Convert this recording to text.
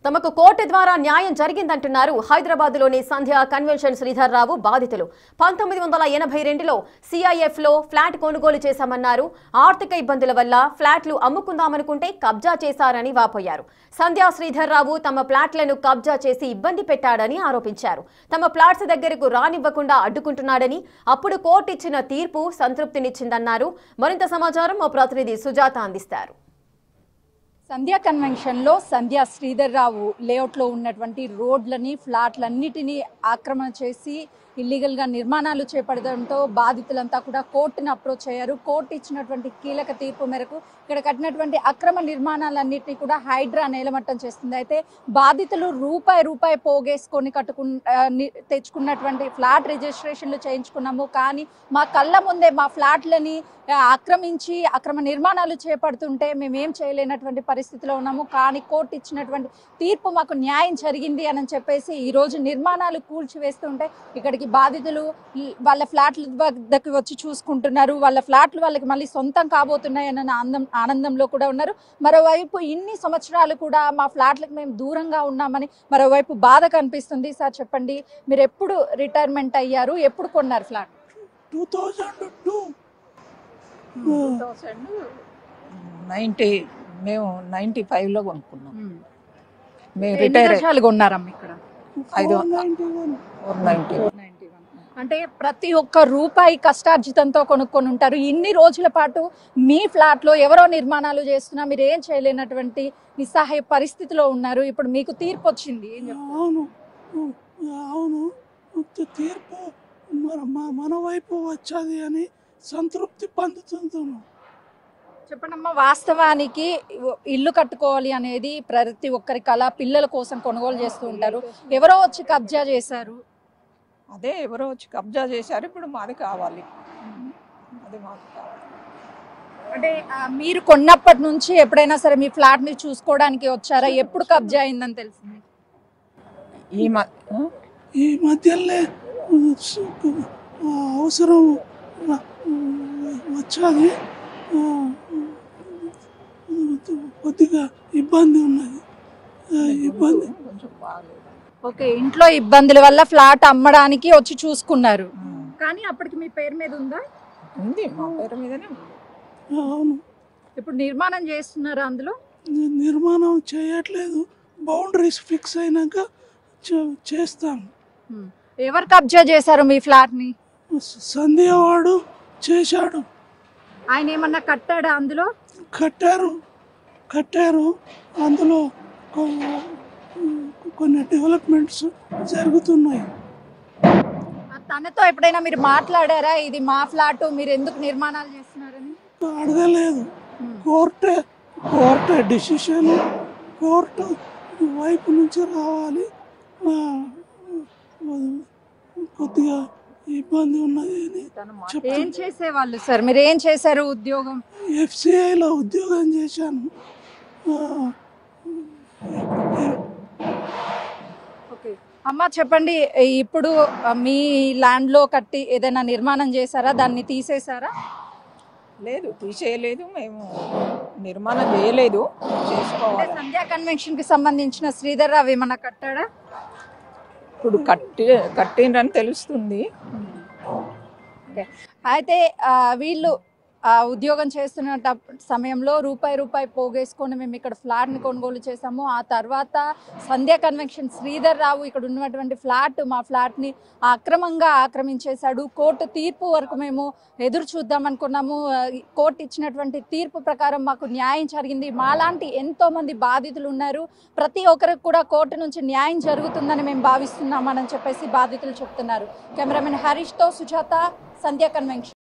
తమకు కోర్టు ద్వారా న్యాయం జరిగిందంటున్నారు హైదరాబాద్లోని సంధ్య కన్వెన్షన్ శ్రీధర్ రావు బాధితులు. 1982లో సిఐఎఫ్లో ఫ్లాట్ కొనుగోలు చేశామన్నారు. ఆర్థిక ఇబ్బందుల వల్ల ఫ్లాట్లు అమ్ముకుందామనుకుంటే కబ్జా చేశారని వాపోయారు. సంధ్య శ్రీధర్ రావు తమ ఫ్లాట్లను కబ్జా చేసి ఇబ్బంది పెట్టాడని ఆరోపించారు. తమ ఫ్లాట్స్ దగ్గరకు రానివ్వకుండా అడ్డుకుంటున్నాడని, అప్పుడు కోర్టు ఇచ్చిన తీర్పు సంతృప్తినిచ్చిందన్నారు. మరింత సమాచారం మా ప్రతినిధి సుజాత అందిస్తారు. సంధ్య కన్వెన్షన్లో సంధ్య శ్రీధర్ రావు లేఅవుట్లో ఉన్నటువంటి రోడ్లని ఫ్లాట్లన్నిటినీ ఆక్రమణ చేసి ఇల్లీగల్గా నిర్మాణాలు చేపడడంతో బాధితులంతా కూడా కోర్టును అప్రోచ్ అయ్యారు. కోర్టు ఇచ్చినటువంటి కీలక తీర్పు మేరకు ఇక్కడ కట్టినటువంటి అక్రమ నిర్మాణాలన్నింటినీ కూడా హైడ్రా నేలమట్టం చేస్తుంది. అయితే బాధితులు రూపాయి పోగేసుకొని తెచ్చుకున్నటువంటి ఫ్లాట్ రిజిస్ట్రేషన్లు చేయించుకున్నాము, కానీ మా కళ్ళ ముందే మా ఫ్లాట్లని ఆక్రమించి అక్రమ నిర్మాణాలు చేపడుతుంటే మేమేం చేయలేనటువంటి పరిస్థితిలో ఉన్నాము. కానీ కోర్టు ఇచ్చినటువంటి తీర్పు మాకు న్యాయం జరిగింది అని చెప్పేసి ఈరోజు నిర్మాణాలు కూల్చివేస్తుంటే ఇక్కడికి బాధితులు వాళ్ళ ఫ్లాట్ల వద్దకు వచ్చి చూసుకుంటున్నారు. వాళ్ళ ఫ్లాట్లు వాళ్ళకి మళ్ళీ సొంతం కాబోతున్నాయన్న ఆనందంలో కూడా ఉన్నారు. మరోవైపు ఇన్ని సంవత్సరాలు కూడా మా ఫ్లాట్లకు మేము దూరంగా ఉన్నామని మరోవైపు బాధ కనిపిస్తుంది. సార్ చెప్పండి, మీరు ఎప్పుడు రిటైర్మెంట్ అయ్యారు, ఎప్పుడు కొన్నారు ఫ్లాట్? 2090 మేము 95లో కొనుక్కున్నాం. మేము రిటైర్ కొన్నారమ్మ ఇక్కడ 491. అంటే ప్రతి ఒక్క రూపాయి కష్టార్జితంతో కొనుక్కొని ఉంటారు. ఇన్ని రోజుల పాటు మీ ఫ్లాట్లో ఎవరో నిర్మాణాలు చేస్తున్నా మీరు ఏం చేయలేనటువంటి నిస్సహాయ పరిస్థితిలో ఉన్నారు. ఇప్పుడు మీకు తీర్పు వచ్చింది. అవును, తీర్పు మన వైపు వచ్చాది అని సంతృప్తి పొందుతున్నాను. చెప్పండమ్మా, వాస్తవానికి ఇల్లు కట్టుకోవాలి అనేది ప్రతి ఒక్కరి కళ. పిల్లల కోసం కొనుగోలు చేస్తూ ఉంటారు. ఎవరో వచ్చి కబ్జా చేశారు. అదే ఎవరో వచ్చి కబ్జా చేశారు. ఇప్పుడు మాది కావాలి, అది మాకు కావాలి. అంటే మీరు కొన్నప్పటి నుంచి ఎప్పుడైనా సరే మీ ఫ్లాట్ ని చూసుకోవడానికి వచ్చారా? ఎప్పుడు కబ్జా అయిందని తెలిసింది? ఈ మధ్యలో అవసరం వచ్చాది, కొద్దిగా ఇబ్బంది ఉన్నది. ఇబ్బంది కొంచెం బాగాలేదు. ఓకే, ఇంట్లో ఇబ్బందుల వల్ల ఫ్లాట్ అమ్మడానికి వచ్చి చూసుకున్నారు, కానీ అప్పటికి మీ పేరు మీద ఉందా? ఉంది, మా పేరు మీదనే ఉంది. అవును. ఇప్పుడు నిర్మాణం చేస్తున్నారా? అందులో నిర్మాణం చేయట్లేదు, బౌండరీస్ ఫిక్స్ అయినాక చేస్తాం. ఎవరు కబ్జా చేశారు మీ ఫ్లాట్ ని? సంధ్య వాడు చేశాడు. ఆయన ఏమన్నా కట్టాడా? అందులో కట్టారు. అందులో కొన్ని డెవలప్మెంట్స్ జరుగుతున్నాయి. తనతో ఎప్పుడైనా మీరు మాట్లాడారా? ఇది మా ఫ్లాట్, మీరు ఎందుకు నిర్మాణాలు చేస్తున్నారని? అడగలేదు. కోర్టే డిసిషన్, కోర్టు వైపు నుంచి రావాలి. కొద్దిగా ఇబ్బంది ఉన్నది అని ఏం చేసేవాళ్ళు సార్? మీరు ఏం చేశారు ఉద్యోగం? FCIలో ఉద్యోగం చేశాను. ఓకే అమ్మ, చెప్పండి, ఇప్పుడు మీ ల్యాండ్లో కట్టి ఏదైనా నిర్మాణం చేశారా? దాన్ని తీసేశారా? లేదు, తీసేయలేదు. మేము నిర్మాణం చేయలేదు, చేసుకోవాలి. సంధ్యా కన్వెన్షన్ కి సంబంధించిన శ్రీధర్ రావు ఏమన్నా కట్టాడా? ఇప్పుడు కట్టిండ్రని తెలుస్తుంది. అయితే వీళ్ళు ఉద్యోగం చేస్తున్న సమయంలో రూపాయి పోగేసుకొని మేము ఇక్కడ ఫ్లాట్ని కొనుగోలు చేసాము. ఆ తర్వాత సంధ్యా కన్వెన్షన్ శ్రీధర్ రావు ఇక్కడ ఉన్నటువంటి మా ఫ్లాట్ని అక్రమంగా ఆక్రమించేశాడు. కోర్టు తీర్పు వరకు మేము ఎదురు చూద్దాం అనుకున్నాము. కోర్టు ఇచ్చినటువంటి తీర్పు ప్రకారం మాకు న్యాయం జరిగింది. మాలాంటి ఎంతో మంది బాధితులు ఉన్నారు. ప్రతి ఒక్కరికి కూడా కోర్టు నుంచి న్యాయం జరుగుతుందని మేము భావిస్తున్నామని చెప్పేసి బాధితులు చెప్తున్నారు. కెమెరామెన్ హరీష్తో సుజాత, సంధ్యా కన్వెన్షన్.